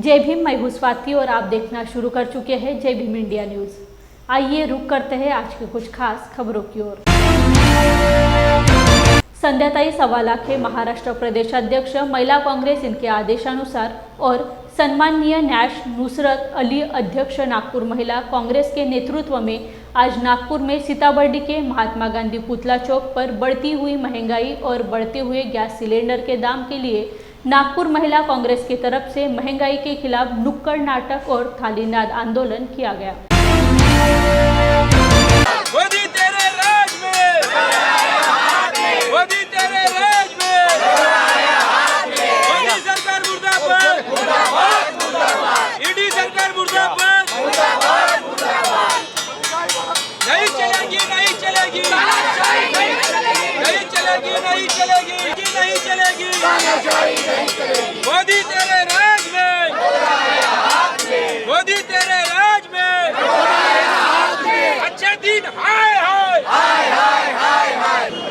जय भीम, मैं हूं स्वाति और आप देखना शुरू कर चुके हैं जय भीम इंडिया न्यूज। आइए रुक करते हैं आज की कुछ खास खबरों की ओर। संध्याताई 1.25 लाख के महाराष्ट्र प्रदेश अध्यक्ष महिला कांग्रेस इनके आदेशानुसार और सम्माननीय न्यास नुसरत अली अध्यक्ष नागपुर महिला कांग्रेस के नेतृत्व में आज नागपुर में सीताबर्डी के महात्मा गांधी पुतला चौक पर बढ़ती हुई महंगाई और बढ़ते हुए गैस सिलेंडर के दाम के लिए नागपुर महिला कांग्रेस की तरफ से महंगाई के खिलाफ नुक्कड़ नाटक और थालीनाद आंदोलन किया गया। मोदी तेरे राज में, मोदी तेरे राज में, मोदी सरकार मुर्दाबाद, ईडी सरकार मुर्दाबाद, नहीं चलेगी, नहीं चलेगी, नहीं चलेगी, नहीं चलेगी, नहीं चलेगी, मोदी तेरे राज में, मोदी तेरे राज में, अच्छे दिन हाय हाय।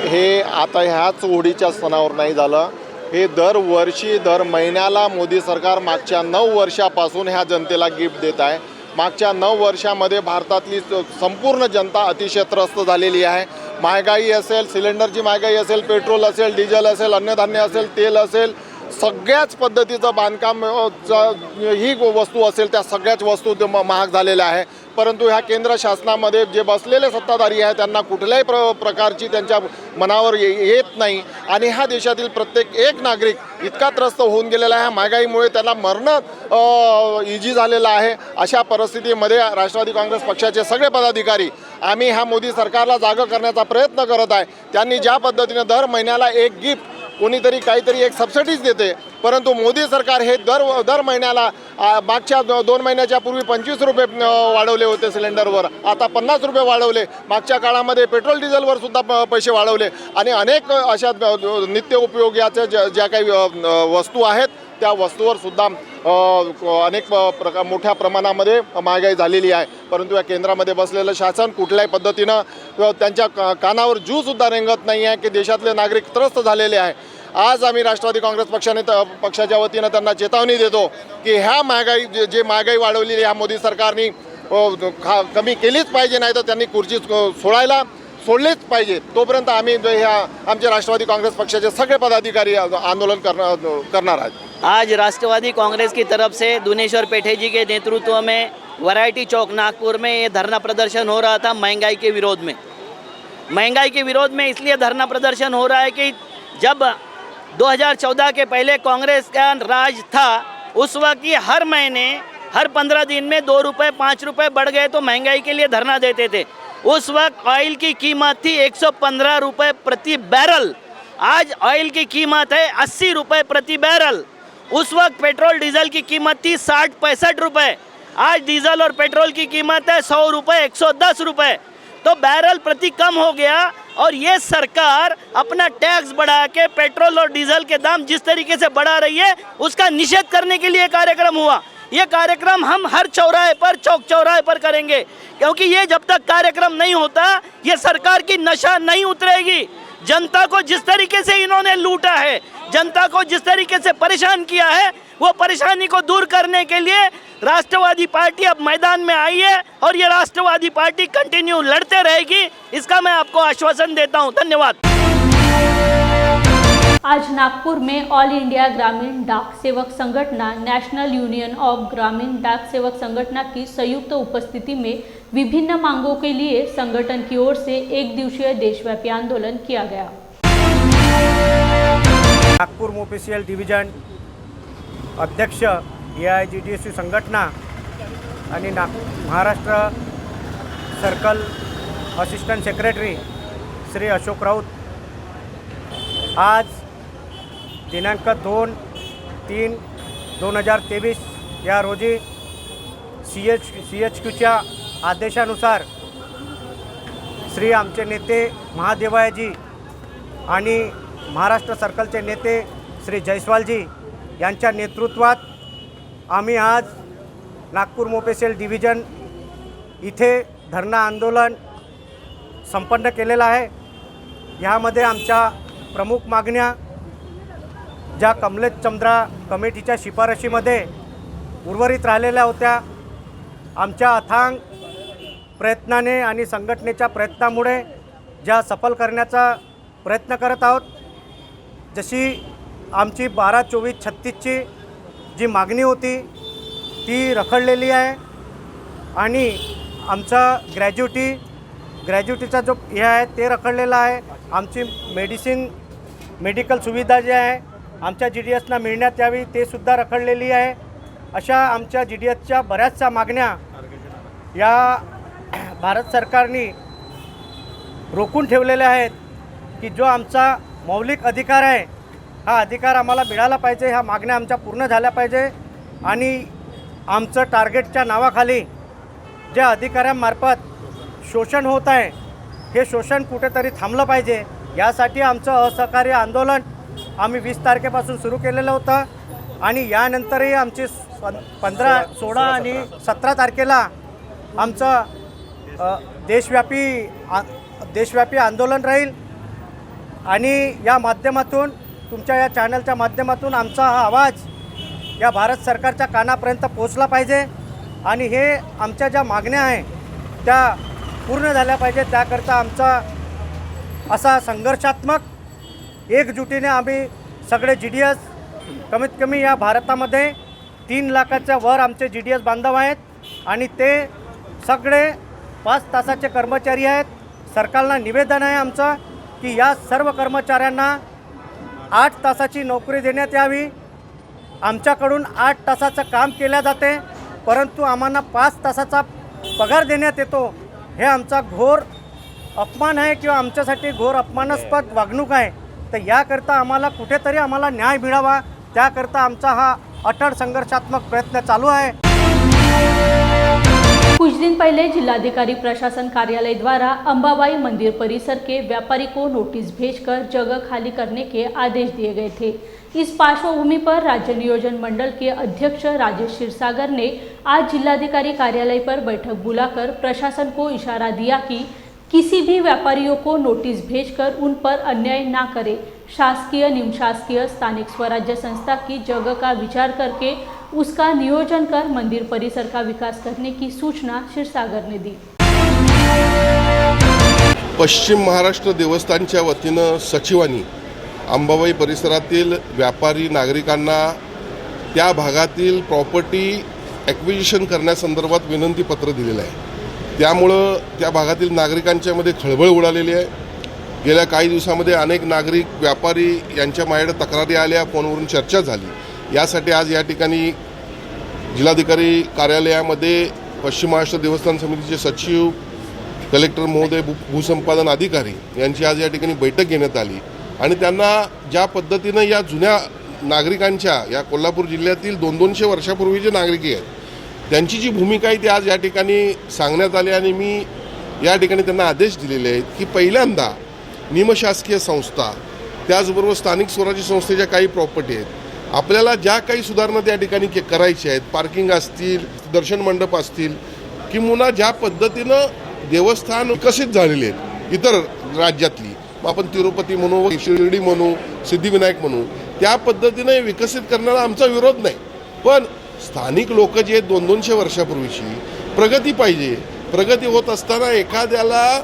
हे आता ह्याच होळीच्या सणावर नाही झालं, हे दरवर्षी दर महिन्याला मोदी सरकार मागच्या 9 वर्षापासून ह्या जनतेला गिफ्ट देत आहे। मागच्या 9 वर्षामध्ये भारतातली संपूर्ण जनता अतिशय त्रस्त झालेली आहे। महागाई असेल, सिलेंडरची महागाई असेल, पेट्रोल असेल, डिझेल असेल, अन्नधान्य असेल, तेल असेल, सगळ्याच पद्धतीचं बांधकाम ही वस्तू असेल त्या सगळ्याच वस्तू महाग झालेल्या आहे। परंतु ह्या केंद्र शासनामध्ये जे बसलेले सत्ताधारी आहेत त्यांना कुठल्याही प्रकारची त्यांच्या मनावर येत नाही आणि ह्या देशातील प्रत्येक एक नागरिक इतका त्रस्त होऊन गेलेला आहे। महागाईमुळे त्याला मरणं इजी झालेलं आहे। अशा परिस्थितीमध्ये राष्ट्रवादी काँग्रेस पक्षाचे सगळे पदाधिकारी आम्ही ह्या मोदी सरकारला जागं करण्याचा प्रयत्न करत आहे। त्यांनी ज्या पद्धतीने दर महिन्याला एक गिफ्ट कोणीतरी काहीतरी एक सबसिडीज देते, परंतु मोदी सरकार हे दर महिन्याला मागच्या 2 महिन्याच्या पूर्वी 25 रुपये वाढवले होते सिलेंडरवर, आता 50 रुपये वाढवले। मागच्या काळामध्ये पेट्रोल डिझेलवर सुद्धा पैसे वाढवले आणि अनेक अशा नित्य उपयोगाच्या ज्या काही वस्तू आहेत त्या वस्तूवर सुद्धा अनेक मोठ्या प्रमाणामध्ये महागाई झालेली आहे। परंतु या केंद्रामध्ये बसलेलं शासन कुठल्याही पद्धतीनं त्यांच्या कानावर जूसुद्धा रेंगत नाही आहे की देशातले नागरिक त्रस्त झालेले आहे। आज आम्ही राष्ट्रवादी काँग्रेस पक्षाच्या वतीनं त्यांना चेतावणी देतो की ह्या महागाई जे महागाई वाढवलेली ह्या मोदी सरकारने कमी केलीच पाहिजे, नाही तर त्यांनी खुर्ची सोडलीच पाहिजे। तोपर्यंत आम्ही आमचे राष्ट्रवादी काँग्रेस पक्षाचे सगळे पदाधिकारी आंदोलन करणार आहेत। आज राष्ट्रवादी कांग्रेस की तरफ से दुनेश्वर पेठे जी के नेतृत्व में वैरायटी चौक नागपुर में ये धरना प्रदर्शन हो रहा था महंगाई के विरोध में। महंगाई के विरोध में इसलिए धरना प्रदर्शन हो रहा है कि जब 2014 के पहले कांग्रेस का राज था उस वक्त ये हर महीने हर 15 दिन में 2 रुपये 5 रुपये बढ़ गए तो महंगाई के लिए धरना देते थे। उस वक्त ऑयल की कीमत थी 115 रुपये प्रति बैरल, आज ऑयल की कीमत है 80 रुपये प्रति बैरल। उस वक्त पेट्रोल डीजल की कीमत थी 60-65 रुपये, आज डीजल और पेट्रोल की कीमत है 100 रुपये 110 रुपये, तो बैरल प्रति कम हो गया। और ये सरकार अपना टैक्स बढ़ा के पेट्रोल और डीजल के दाम जिस तरीके से बढ़ा रही है उसका निषेध करने के लिए कार्यक्रम हुआ। ये कार्यक्रम हम हर चौराहे पर चौक चौराहे पर करेंगे, क्योंकि ये जब तक कार्यक्रम नहीं होता ये सरकार की नशा नहीं उतरेगी। जनता को जिस तरीके से इन्होंने लूटा है, जनता को जिस तरीके से परेशान किया है, वो परेशानी को दूर करने के लिए राष्ट्रवादी पार्टी अब मैदान में आई है और ये राष्ट्रवादी पार्टी कंटिन्यू लड़ते रहेगी, इसका मैं आपको आश्वासन देता हूं। धन्यवाद। आज नागपुर में ऑल इंडिया ग्रामीण डाक सेवक संगठना, नेशनल यूनियन ऑफ ग्रामीण डाक सेवक संगठना की संयुक्त उपस्थिति में विभिन्न मांगों के लिए संगठन की ओर से 1 दिवसीय देशव्यापी आंदोलन किया गया। नागपुर मोपेसियल डिव्हिजन अध्यक्ष AIGDC संघटना आणि Maharashtra circle assistant secretary Shri Ashok Raut आज दिनांक 2/3/2023 या रोजी CHQच्या आदेशानुसार श्री आमचे नेते महादेवाजी आणि महाराष्ट्र सर्कलचे नेते श्री जयस्वालजी यांच्या नेतृत्वात आम्ही आज नागपूर मोपेसियल डिव्हिजन इथे धरना आंदोलन संपन्न केलेलं आहे। यामध्ये आमच्या प्रमुख मागण्या ज्या कमलेश चंद्रा कमिटीच्या शिफारशीमध्ये उर्वरित राहिलेल्या होत्या. आमच्या अथांग प्रयत्नाने आणि संघटनेच्या प्रयत्नामुळे ज्या सफल करण्याचा प्रयत्न करत आहोत. जशी आमची 12-24-36ची जी मागणी होती ती रखडलेली आहे आणि आमचा ग्रॅज्युटीचा जो हे आहे ते रखडलेला आहे. आमची मेडिकल सुविधा जी आहे आमच्या GDSना मिळण्यात यावी ते सुद्धा रखडलेली आहे. अशा आमच्या GDSच्या बऱ्याचशा मागण्या या भारत सरकारने रोखून ठेवलेल्या आहेत की जो आमचा मौलिक अधिकार आहे हा अधिकार आम्हाला मिळाला पाहिजे. ह्या मागण्या आमच्या पूर्ण झाल्या पाहिजे आणि आमचं टार्गेटच्या नावाखाली ज्या अधिकाऱ्यांमार्फत शोषण होत आहे हे शोषण कुठेतरी थांबलं पाहिजे. यासाठी आमचं असहकार्य आंदोलन आम्ही 20 तारखेपासून सुरू केलेलं होतं आणि यानंतरही आमची 15, 16 आणि 17 तारखेला आमचं देशव्यापी आंदोलन राहील. आणि या माध्यमातून तुमच्या या चॅनलच्या माध्यमातून आमचा हा आवाज या भारत सरकारच्या कानापर्यंत पोचला पाहिजे आणि हे आमच्या ज्या मागण्या आहे त्या पूर्ण झाल्या पाहिजे. त्याकरता आमचा असा संघर्षात्मक एकजुटीने आम्ही सगळे GDS कमीत कमी या भारतामध्ये 3 लाखाच्या वर आमचे GDS बांधव आहेत आणि ते सगळे 5 तासाचे कर्मचारी आहेत. सरकारला निवेदन आहे आमचं की या सर्व कर्मचाऱ्यांना 8 तासाची नोकरी देण्यात यावी. आमच्याकडून 8 तासाचं काम केले जाते परंतु आम्हाला 5 तासाचा पगार देण्यात येतो. हे आमचा घोर अपमान आहे किंवा आमच्यासाठी घोर अपमानास्पद वागणूक आहे. तर याकरता आम्हाला कुठेतरी आम्हाला न्याय मिळावा त्याकरता आमचा हा अटळ संघर्षात्मक प्रयत्न चालू आहे. कुछ दिन पहले जिलाधिकारी प्रशासन कार्यालय द्वारा अंबाबाई मंदिर परिसर के व्यापारी को नोटिस भेजकर जगह खाली करने के आदेश दिए गए थे. इस पार्श्वभूमि पर राज्य नियोजन मंडल के अध्यक्ष राजेश क्षीरसागर ने आज जिलाधिकारी कार्यालय पर बैठक बुलाकर प्रशासन को इशारा दिया कि किसी भी व्यापारियों को नोटिस भेजकर उन पर अन्याय ना करे. शासकीय, निमशासकीय, स्थानिक स्वराज्य संस्था की जगह का विचार करके उसका नियोजन कर मंदिर परिसर का विकास करने की सूचना क्षीरसागर ने दी. पश्चिम महाराष्ट्र देवस्थानच्या वतीनं सचिवांनी अंबाबाई परिसरातील व्यापारी नागरिकांना त्या भागातील प्रॉपर्टी ॲक्विजिशन करण्यासंदर्भात विनंती पत्र दिलेलं आहे. त्यामुळं त्या भागातील नागरिकांच्या मध्ये खळबळ उडालेली आहे. गेल्या काही दिवसामध्ये अनेक नागरिक व्यापारी यांच्या माझ्याकडे तक्रारी आल्या, फोनवरून चर्चा झाली. यासाठी आज या ठिकाणी जिल्हाधिकारी कार्यालयामध्ये पश्चिम महाराष्ट्र देवस्थान समितीचे सचिव, कलेक्टर महोदय, भूसंपादन अधिकारी यांची आज या ठिकाणी बैठक घेण्यात आली आणि त्यांना ज्या पद्धतीनं या जुन्या नागरिकांच्या या कोल्हापूर जिल्ह्यातील 200-200 वर्षापूर्वीचे नागरिक आहेत त्यांची जी भूमिका आहे ती आज या ठिकाणी सांगण्यात आली आणि मी या ठिकाणी त्यांना आदेश दिलेले आहेत की पहिल्यांदा निमशासकीय संस्था त्याचबरोबर स्थानिक स्वराज्य संस्थेच्या काही प्रॉपर्टी आहेत आपल्याला ज्या काही सुधारणा त्या ठिकाणी करायच्या आहेत, पार्किंग असतील, दर्शन मंडप असतील, किंवा ज्या पद्धतीनं देवस्थान विकसित झालेले आहेत इतर राज्यातली, आपण तिरुपती म्हणू, शिर्डी म्हणू, सिद्धिविनायक म्हणू, त्या पद्धतीने विकसित करण्याला आमचा विरोध नाही. पण स्थानिक लोक जे 200-200 वर्षापूर्वीची प्रगती पाहिजे. प्रगती होत असताना एखाद्याला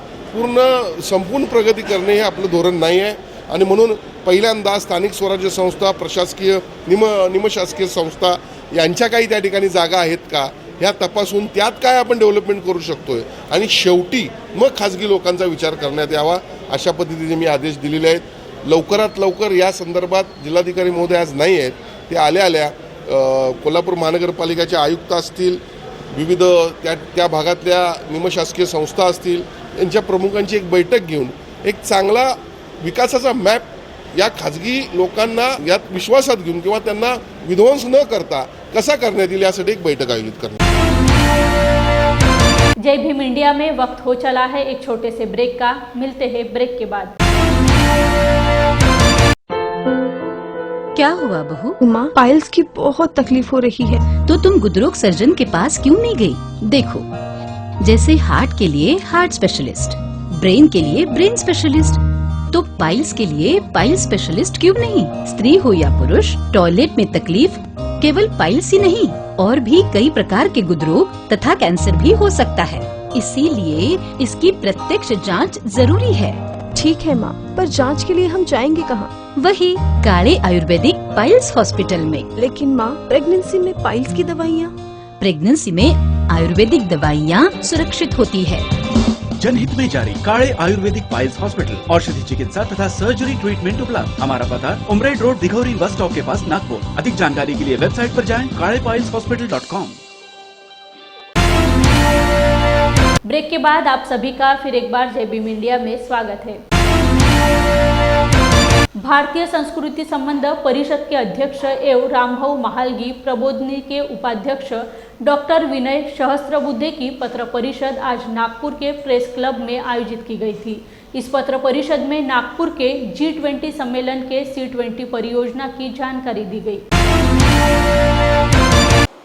संपूर्ण प्रगती करणे हे आपलं धोरण नाही आहे आणि म्हणून पहिल्यांदा स्थानिक स्वराज्य संस्था, प्रशासकीय, निमशासकीय संस्था यांच्या काही त्या ठिकाणी जागा आहेत का ह्या तपासून त्यात काय आपण डेव्हलपमेंट करू शकतोय आणि शेवटी मग खाजगी लोकांचा विचार करण्यात यावा अशा पद्धतीने मी आदेश दिलेले आहेत. लवकरात लवकर या संदर्भात जिल्हाधिकारी महोदय आज नाही आहेत, ते आल्या कोल्हापूर महानगरपालिकेचे आयुक्त असतील, विविध त्या भागातल्या निमशासकीय संस्था असतील, यांच्या प्रमुखांची एक बैठक घेऊन एक चांगला विकासाचा मॅप या खाजगी लोकांना यात विश्वासात घेऊन किंवा त्यांना विध्वंस न करता कसा करण्यात येईल यासाठी एक बैठक आयोजित करण्यात. जय भीम इंडिया में वक्त हो चला है एक छोटे से ब्रेक का. मिलते हैं ब्रेक के बाद. क्या हुआ बहू? माँ, पाइल्स की बहुत तकलीफ हो रही है. तो तुम गुदरोग सर्जन के पास क्यों नहीं गई? देखो, जैसे हार्ट के लिए हार्ट स्पेशलिस्ट, ब्रेन के लिए ब्रेन स्पेशलिस्ट, तो पाइल्स के लिए पाइल्स स्पेशलिस्ट क्यों नहीं? स्त्री हो या पुरुष, टॉयलेट में तकलीफ, केवल पाइल्स ही नहीं, और भी कई प्रकार के गुदरोग तथा कैंसर भी हो सकता है। इसीलिए इसकी प्रत्यक्ष जांच जरूरी है। ठीक है माँ, पर जांच के लिए हम जाएंगे कहाँ? वही काले आयुर्वेदिक पाइल्स हॉस्पिटल में। लेकिन माँ, प्रेगनेंसी में पाइल्स की दवाइयाँ? प्रेगनेंसी में आयुर्वेदिक दवाइयाँ सुरक्षित होती है। जनहित में जारी काड़े आयुर्वेदिक पाइल्स हॉस्पिटल, औषधि चिकित्सा तथा सर्जरी ट्रीटमेंट उपलब्ध। हमारा पता उमरेड रोड, दिघौरी बस स्टॉप के पास, नागपुर। अधिक जानकारी के लिए वेबसाइट पर जाएं kadepailshospital.com। ब्रेक के बाद आप सभी का फिर एक बार जय भीम इंडिया में स्वागत है। भारतीय संस्कृति संबंध परिषद के अध्यक्ष एवं रामभाऊ महालगी प्रबोधिनी के उपाध्यक्ष डॉक्टर विनय सहस्त्रबुद्धे की पत्र परिषद आज नागपुर के प्रेस क्लब में आयोजित की गई थी। इस पत्र परिषद में नागपुर के G20 सम्मेलन के C20 परियोजना की जानकारी दी गई।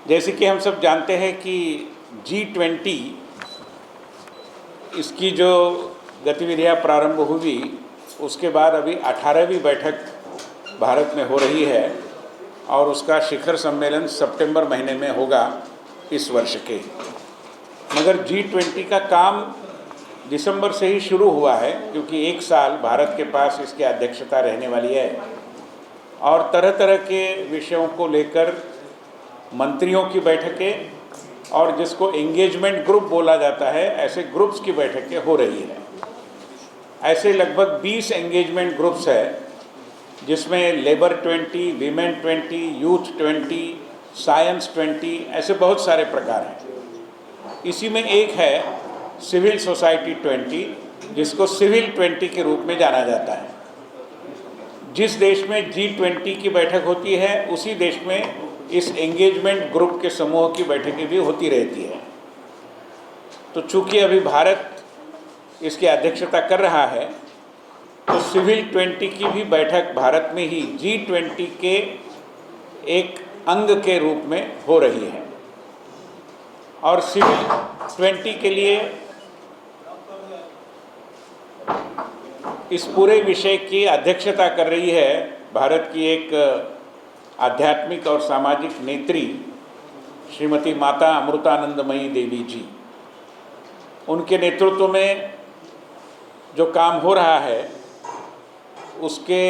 जैसे कि हम सब जानते हैं कि G20 इसकी जो गतिविधियां प्रारंभ हुई, उसके बाद अभी 18वीं बैठक भारत में हो रही है और उसका शिखर सम्मेलन सितंबर महीने में होगा इस वर्ष के। मगर G20 का काम दिसंबर से ही शुरू हुआ है, क्योंकि एक साल भारत के पास इसकी अध्यक्षता रहने वाली है और तरह तरह के विषयों को लेकर मंत्रियों की बैठकें और जिसको एंगेजमेंट ग्रुप बोला जाता है, ऐसे ग्रुप्स की बैठकें हो रही है। ऐसे लगभग 20 एंगेजमेंट ग्रुप्स है, जिसमें लेबर 20, वीमेन 20, यूथ 20, साइंस 20, ऐसे बहुत सारे प्रकार हैं। इसी में एक है सिविल सोसाइटी 20, जिसको सिविल 20 के रूप में जाना जाता है। जिस देश में G20 की बैठक होती है, उसी देश में इस एंगेजमेंट ग्रुप के समूह की बैठकें भी होती रहती है। तो चूंकि अभी भारत इसकी अध्यक्षता कर रहा है, तो सिविल 20 की भी बैठक भारत में ही G20 के एक अंग के रूप में हो रही है। और सिविल 20 के लिए इस पूरे विषय की अध्यक्षता कर रही है भारत की एक आध्यात्मिक और सामाजिक नेत्री श्रीमती माता अमृतानंदमयी देवी जी। उनके नेतृत्व में जो काम हो रहा है, उसके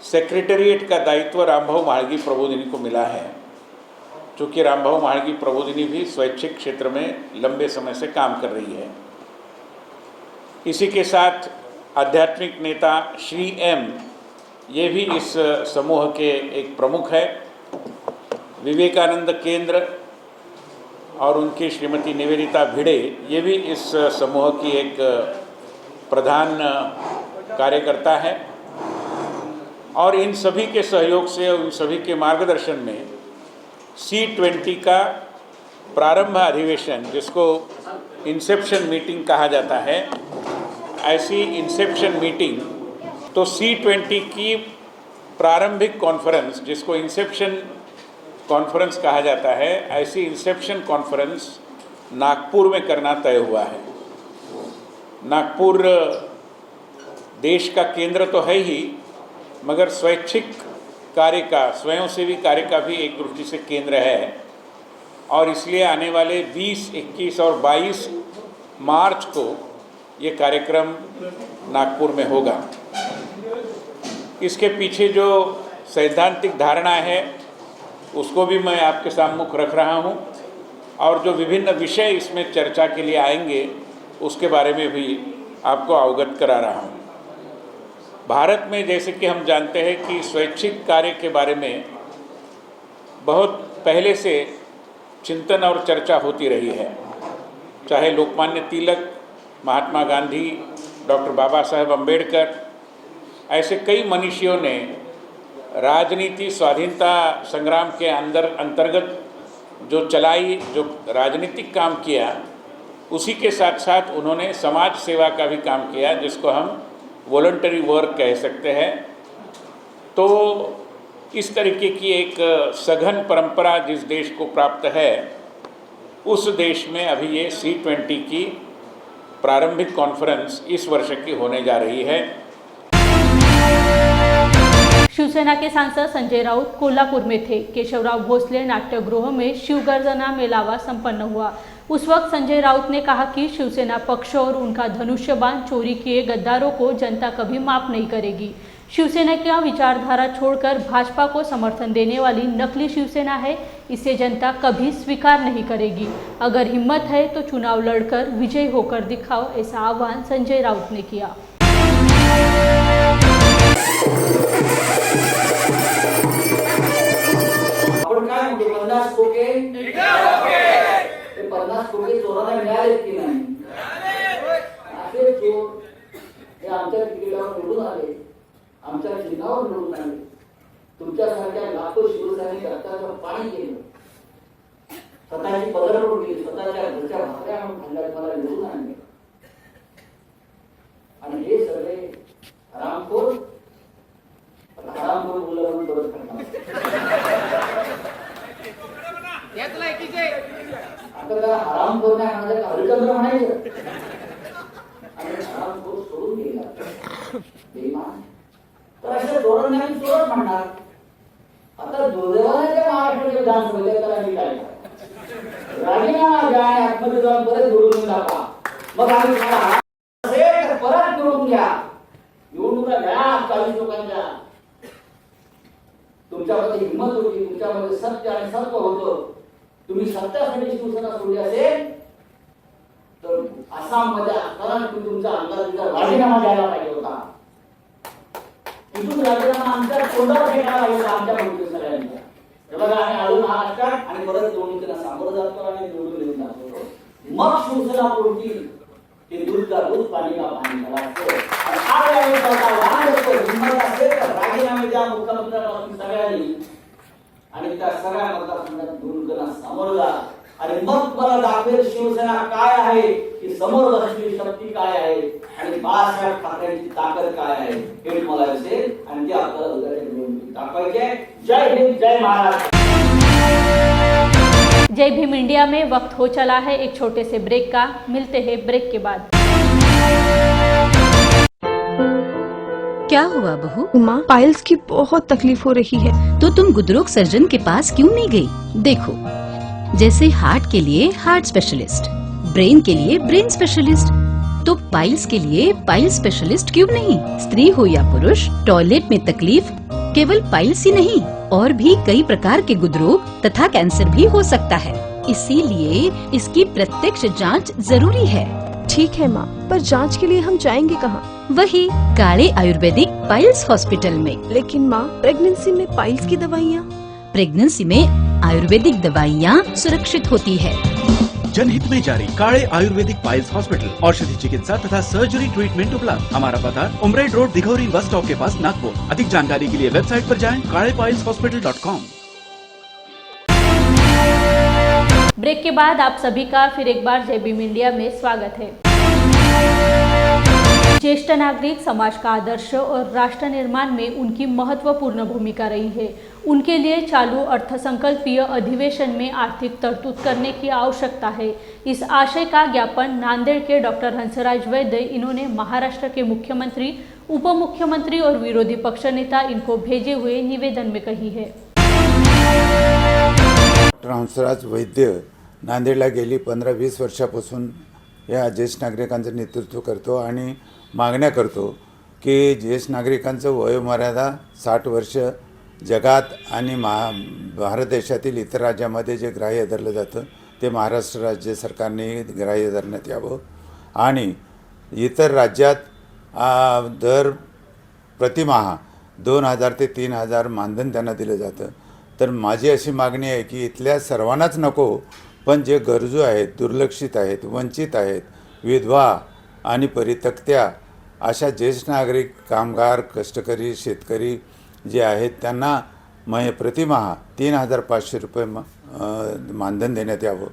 सेक्रेटेरिएट का दायित्व रामभाऊ महालगी प्रबोधिनी को मिला है, चूँकि रामभाऊ महालगी प्रबोधिनी भी स्वैच्छिक क्षेत्र में लंबे समय से काम कर रही है। इसी के साथ आध्यात्मिक नेता श्री एम, ये भी इस समूह के एक प्रमुख है। विवेकानंद केंद्र और उनकी श्रीमती निवेदिता भिड़े, ये भी इस समूह की एक प्रधान कार्यकर्ता है। और इन सभी के सहयोग से, उन सभी के मार्गदर्शन में C20 का प्रारंभ अधिवेशन, जिसको इंसेप्शन मीटिंग कहा जाता है, ऐसी इंसेप्शन मीटिंग, तो C20 की प्रारंभिक कॉन्फ्रेंस, जिसको इंसेप्शन कॉन्फ्रेंस कहा जाता है, ऐसी इंसेप्शन कॉन्फ्रेंस नागपुर में करना तय हुआ है। नागपुर देश का केंद्र तो है ही, मगर स्वैच्छिक कार्य का, स्वयंसेवी कार्य का भी एक दृष्टि से केंद्र है। और इसलिए आने वाले 20, 21 और 22 मार्च को ये कार्यक्रम नागपुर में होगा। इसके पीछे जो सैद्धांतिक धारणा है, उसको भी मैं आपके सम्मुख रख रहा हूँ, और जो विभिन्न विषय इसमें चर्चा के लिए आएंगे, उसके बारे में भी आपको अवगत करा रहा हूँ। भारत में जैसे कि हम जानते हैं कि स्वैच्छिक कार्य के बारे में बहुत पहले से चिंतन और चर्चा होती रही है। चाहे लोकमान्य तिलक, महात्मा गांधी, डॉक्टर बाबा साहेब अम्बेडकर, ऐसे कई मनीषियों ने राजनीति स्वाधीनता संग्राम के अंतर्गत जो चलाई, जो राजनीतिक काम किया, उसी के साथ साथ उन्होंने समाज सेवा का भी काम किया, जिसको हम वॉलंटरी वर्क कह सकते हैं। तो इस तरीके की एक सघन परंपरा जिस देश को प्राप्त है, उस देश में अभी ये C20 की प्रारंभिक कॉन्फ्रेंस इस वर्ष की होने जा रही है। शिवसेना के सांसद संजय राउत कोल्हापुर में थे। केशवराव भोसले नाट्यगृह में शिवगर्जना मेलावा संपन्न हुआ। उस वक्त संजय राउत ने कहा कि शिवसेना पक्ष और उनका धनुष्यबाण चोरी किए गद्दारों को जनता कभी माफ नहीं करेगी। शिवसेना का विचारधारा छोड़कर भाजपा को समर्थन देने वाली नकली शिवसेना है, इसे जनता कभी स्वीकार नहीं करेगी। अगर हिम्मत है तो चुनाव लड़कर विजयी होकर दिखाओ, ऐसा आह्वान संजय राउत ने किया। आपण काय म्हणतो 50 खोके 50 खोके चोराला मिळाले की नाही? असे चोर हे आमच्या तिकिटावर निवडून आले, आमच्या चिन्हावर निवडून आले। तुमच्यासारख्या लाखो शिवसैनिक रक्ताचं पाणी केलं, स्वतःची पदर उडली, स्वतःच्या घरच्या भाकऱ्या म्हणून खाल्ल्या, मला निवडून आणले। आणि हे सगळे हरामखोर बोललं म्हणून परत करणार। आता त्याला हरामखोर नाही म्हणायचं, हरिचंद्र म्हणायचं। आणि हरामखोर सोडून गेला बेईमान, तर अशा धोरणाने चोरच म्हणणार। आता दुर्दैवाने महाराष्ट्र विधानसभेत त्याला मी काय राजीनामा द्या आणि आतमध्ये जाऊन परत निवडून टाका, मग आम्ही परत निवडून घ्या। निवडणुका घ्या 40 लोकांच्या। तुमच्यामध्ये हिंमत होती, तुमच्यामध्ये सत्य आणि सत्व होतं, तुम्ही सत्यासाठी शिवसेना सोडली असेल तर आसाममध्ये असताना तुम्ही तुमच्या आमदारांचा राजीनामा द्यायला पाहिजे होता। तिथून राजीनामा आमच्या तोंडावर फेकायला पाहिजे होता, आमच्या म्हणून सगळ्यांच्या। हे बघा, आम्ही आलो महाराष्ट्रात आणि परत निवडणुकीला सामोरं जातो आणि निवडून येऊन जातो। मग शिवसेना कोणती ते दूध का दूध, पाणी का पाणी हिंमत असेल तर राजीनामे द्या मुख्यमंत्र्यांपासून सगळ्यांनी, आणि त्या सगळ्या मतदारसंघात निवडणुकीला सामोरं जा आणि मग मला दाखवेल शिवसेना काय आहे, की समोर असलेली शक्ती काय आहे आणि बाळासाहेब ठाकरेंची ताकद काय आहे हे तुम्हाला दिसेल आणि ते आपल्याला उद्याच्या निवडणुकीत दाखवायचे। जय हिंद, जय महाराष्ट्र। जय भीम इंडिया में वक्त हो चला है एक छोटे से ब्रेक का। मिलते हैं ब्रेक के बाद। क्या हुआ बहू? उमा, पाइल्स की बहुत तकलीफ हो रही है। तो तुम गुदरोग सर्जन के पास क्यों नहीं गई? देखो, जैसे हार्ट के लिए हार्ट स्पेशलिस्ट, ब्रेन के लिए ब्रेन स्पेशलिस्ट, तो पाइल्स के लिए पाइल स्पेशलिस्ट क्यों नहीं? स्त्री हो या पुरुष, टॉयलेट में तकलीफ केवल पाइल्स ही नहीं और भी कई प्रकार के गुदरोग तथा कैंसर भी हो सकता है, इसीलिए इसकी प्रत्यक्ष जांच जरूरी है। ठीक है माँ, पर जांच के लिए हम जाएंगे कहाँ? वही काले आयुर्वेदिक पाइल्स हॉस्पिटल में। लेकिन माँ, प्रेगनेंसी में पाइल्स की दवाइयाँ? प्रेगनेंसी में आयुर्वेदिक दवाइयाँ सुरक्षित होती है। जनहित में जारी काले आयुर्वेदिक पाइल्स हॉस्पिटल, औषधि चिकित्सा तथा सर्जरी ट्रीटमेंट उपलब्ध। हमारा पता उमरेड रोड दिघौरी बस स्टॉप के पास नागपुर। अधिक जानकारी के लिए वेबसाइट पर जाएं kalepailshospital.com। ब्रेक के बाद आप सभी का फिर एक बार जय भीम इंडिया में स्वागत है। ज्येष्ठ नागरिक समाज का आदर्श और राष्ट्र निर्माण में उनकी महत्वपूर्ण भूमिका रही है। उनके लिए चालू अर्थसंकल्पीय अधिवेशन में आर्थिक तरतूद करने की आवश्यकता है। इस आशय का ज्ञापन नांदेड़ के डॉक्टर हंसराज वैद्य इन्होंने महाराष्ट्र के मुख्यमंत्री, उप मुख्यमंत्री और विरोधी पक्ष नेता इनको भेजे हुए निवेदन में कही है। डॉक्टर हंसराज वैद्य नांदेडला गेली 15-20 वर्षापासून या ज्येष्ठ नागरिकांचं नेतृत्व करतो आणि मागण्या करतो की ज्येष्ठ नागरिकांचं वयोमर्यादा 60 वर्ष जगात आणि भारत देशातील इतर राज्यामध्ये जे ग्राह्य धरलं जातं ते महाराष्ट्र राज्य सरकारने ग्राह्य धरण्यात यावं आणि इतर राज्यात दर प्रतिमाहा 2000 ते 3000 मानधन त्यांना दिलं जातं। तर माझी अशी मागणी आहे की इथल्या सर्वांनाच नको, पण जे गरजू आहेत, दुर्लक्षित आहेत, वंचित आहेत, विधवा आणि परित्यक्त्या अशा ज्येष्ठ नागरिक, कामगार, कष्टकरी, शेतकरी जे आहेत त्यांना प्रतिमाहा 3500 रुपये मानधन देण्यात यावं।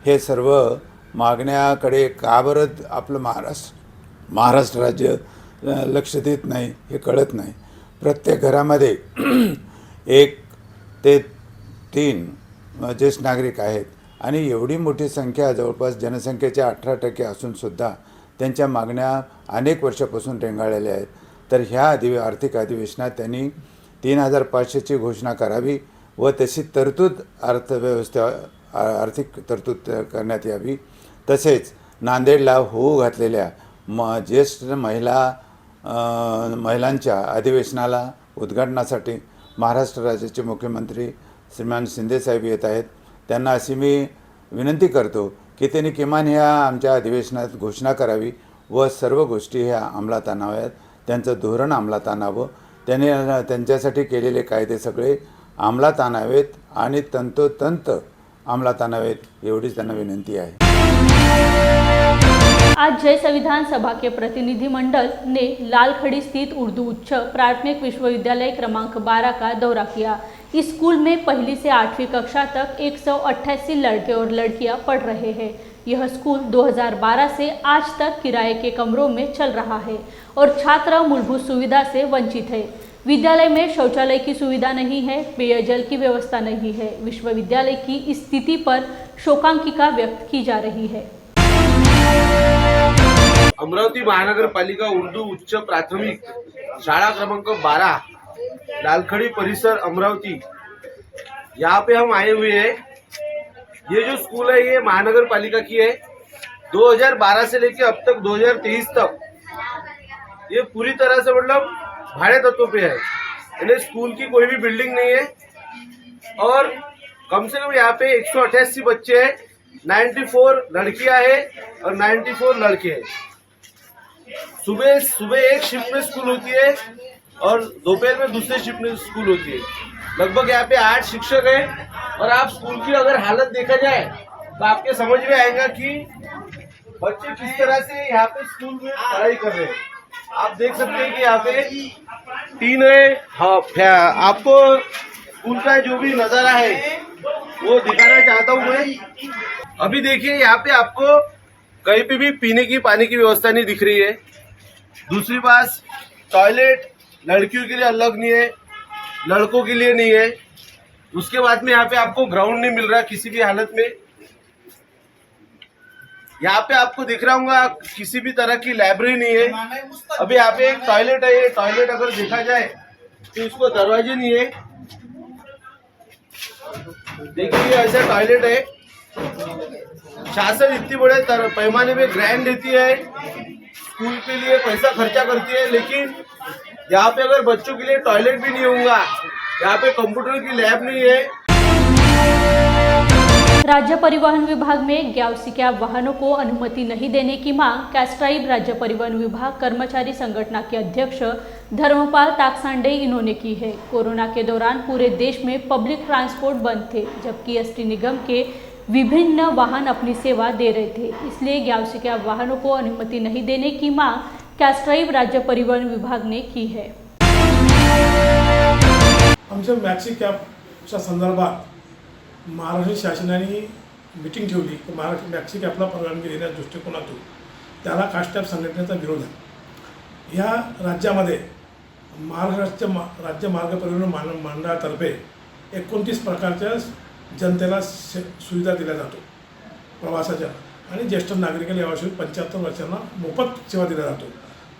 हे सर्व मागण्याकडे का बरं आपलं महाराष्ट्र राज्य लक्ष देत नाही हे कळत नाही। प्रत्येक घरामध्ये 1 ते 3 ज्येष्ठ नागरिक आहेत आणि एवढी मोठी संख्या, जवळपास जनसंख्येच्या 18% असूनसुद्धा त्यांच्या मागण्या अनेक वर्षापासून रेंगाळलेल्या आहेत। तर ह्या आर्थिक अधिवेशनात त्यांनी 3,500ची घोषणा करावी व तशी तरतूद आर्थिक तरतूद करण्यात यावी। तसेच नांदेडला होऊ घातलेल्या ज्येष्ठ महिलांच्या अधिवेशनाला उद्घाटनासाठी महाराष्ट्र राज्याचे मुख्यमंत्री श्रीमान शिंदेसाहेब येत आहेत। त्यांना अशी मी विनंती करतो की त्यांनी किमान ह्या आमच्या अधिवेशनात घोषणा करावी व सर्व गोष्टी ह्या अंमलात आणाव्यात, त्यांचं धोरण अंमलात आणावं, त्यांच्यासाठी केलेले कायदे सगळे अंमलात आणावेत आणि तंतोतंत अंमलात आणावेत एवढीच त्यांना विनंती आहे। आज जय संविधान सभा के प्रतिनिधिमंडल ने लालखड़ी स्थित उर्दू उच्च प्राथमिक विश्वविद्यालय क्रमांक 12 का दौरा किया। इस स्कूल में पहली से 8वीं कक्षा तक 188 लड़के और लड़कियां पढ़ रहे हैं। यह स्कूल 2012 से आज तक किराए के कमरों में चल रहा है और छात्र मूलभूत सुविधा से वंचित है। विद्यालय में शौचालय की सुविधा नहीं है, पेयजल की व्यवस्था नहीं है। विश्वविद्यालय की इस स्थिति पर शोकांतिका व्यक्त की जा रही है। अमरावती महानगरपालिका उर्दू उच्च प्राथमिक शाळा क्रमांक 12 लालखड़ी परिसर अमरावती, यहाँ पे हम आए हुए हैं। ये जो स्कूल है ये महानगरपालिका की है। 2012 से लेके अब तक 2023 तक ये पूरी तरह से मतलब भाड़े तत्व पे है, यानी स्कूल की कोई भी बिल्डिंग नहीं है और कम से कम यहाँ पे 188 बच्चे हैं, 94 लड़कियां हैं और 94 लड़के हैं। सुबह एक शिफ्ट में स्कूल होती है और दोपहर में दूसरे शिफ्ट में स्कूल होती है। लगभग यहाँ पे 8 शिक्षक हैं और आप स्कूल की अगर हालत देखा जाए तो आपके समझ में आएगा कि बच्चे किस तरह से यहाँ पे स्कूल में पढ़ाई कर रहे हैं। आप देख सकते हैं कि यहाँ पे टीन है। हाँ, आपको स्कूल का जो भी नजारा है वो दिखाना चाहता हूँ मैं। अभी देखिए यहाँ पे आपको कहीं पे भी पीने की पानी की व्यवस्था नहीं दिख रही है। दूसरी बात, टॉयलेट लड़कियों के लिए अलग नहीं है, लड़कों के लिए नहीं है। उसके बाद में यहाँ पे आपको ग्राउंड नहीं मिल रहा किसी भी हालत में। यहाँ पे आपको दिख रहा होगा किसी भी तरह की लाइब्रेरी नहीं है। अभी यहाँ पे एक टॉयलेट है, ये टॉयलेट अगर देखा जाए तो इसको दरवाजे नहीं है। देखिए ऐसा टॉयलेट है। शासन इतनी बड़े पैमाने में ग्रांट देती है, स्कूल के लिए पैसा खर्चा करती है, लेकिन यहाँ पे अगर बच्चों के लिए टॉयलेट भी नहीं होगा, यहाँ पे कंप्यूटर की लैब नहीं है। राज्य परिवहन विभाग में व्यावसायिक वाहनों को अनुमति नहीं देने की मांग कैस्ट्राइब राज्य परिवहन विभाग कर्मचारी संगठन के अध्यक्ष धर्मपाल ताकसांडे इन्होंने की है। कोरोना के दौरान पूरे देश में पब्लिक ट्रांसपोर्ट बंद थे, जबकि एसटी निगम के विभिन्न वाहन अपनी सेवा दे रहे थे। इसलिए व्यावसायिक वाहनों को अनुमति नहीं देने की मांग कैस्ट्राइब राज्य परिवहन विभाग ने की है। आमच्या मॅक्सी कॅबच्या संदर्भात महाराष्ट्र शासनाने मीटिंग ठेवली की महाराष्ट्र मॅक्सी कॅबला परवानगी देण्याच्या दृष्टिकोनातून त्याला कास्टॅब संघटनेचा विरोध आहे। या राज्यामध्ये महाराष्ट्र राज्य मार्ग परिवहन मंडळातर्फे 29 प्रकारच्या जनतेला सुविधा दिल्या जातो प्रवासाच्या आणि ज्येष्ठ नागरिकांना यावर्षी 75 वर्षांना मोफत सेवा दिल्या जातो।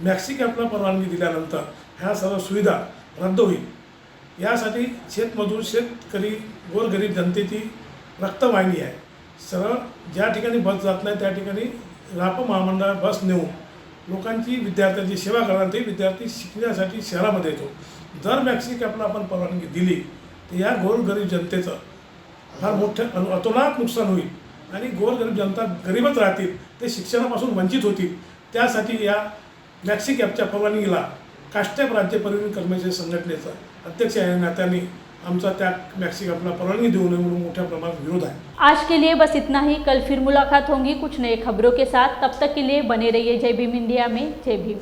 मॅक्सी कॅबला परवानगी दिल्यानंतर ह्या सर्व सुविधा रद्द होईल। यासाठी शेतमजूर, शेतकरी, गोरगरीब जनतेची रक्तवाहिनी आहे। सरळ ज्या ठिकाणी बस जात नाही त्या ठिकाणी राप महामंडळ बस नेऊन लोकांची, विद्यार्थ्यांची सेवा करणार। ते विद्यार्थी शिकण्यासाठी शहरामध्ये येतो। जर मॅक्सी कॅबला आपण परवानगी दिली तर या गोरगरीब जनतेचं फार मोठं अतोनात नुकसान होईल आणि गोरगरीब जनता गरीबच राहतील, ते शिक्षणापासून वंचित होतील। त्यासाठी या मॅक्सी कॅबच्या परवानगीला कास्टॅब राज्य परिवहन कर्मचारी संघटनेचा अध्यक्ष या नात्याने आमचा त्या मॅक्सी कॅबला परवानगी देऊ नये म्हणून मोठ्या प्रमाणात विरोध आहे। आज के लिए बस इतना ही। कल फिर मुलाकात होंगी कुछ नए खबरों के साथ। तब तक के लिए बने रहिए जय भीम इंडिया में। जय भीम।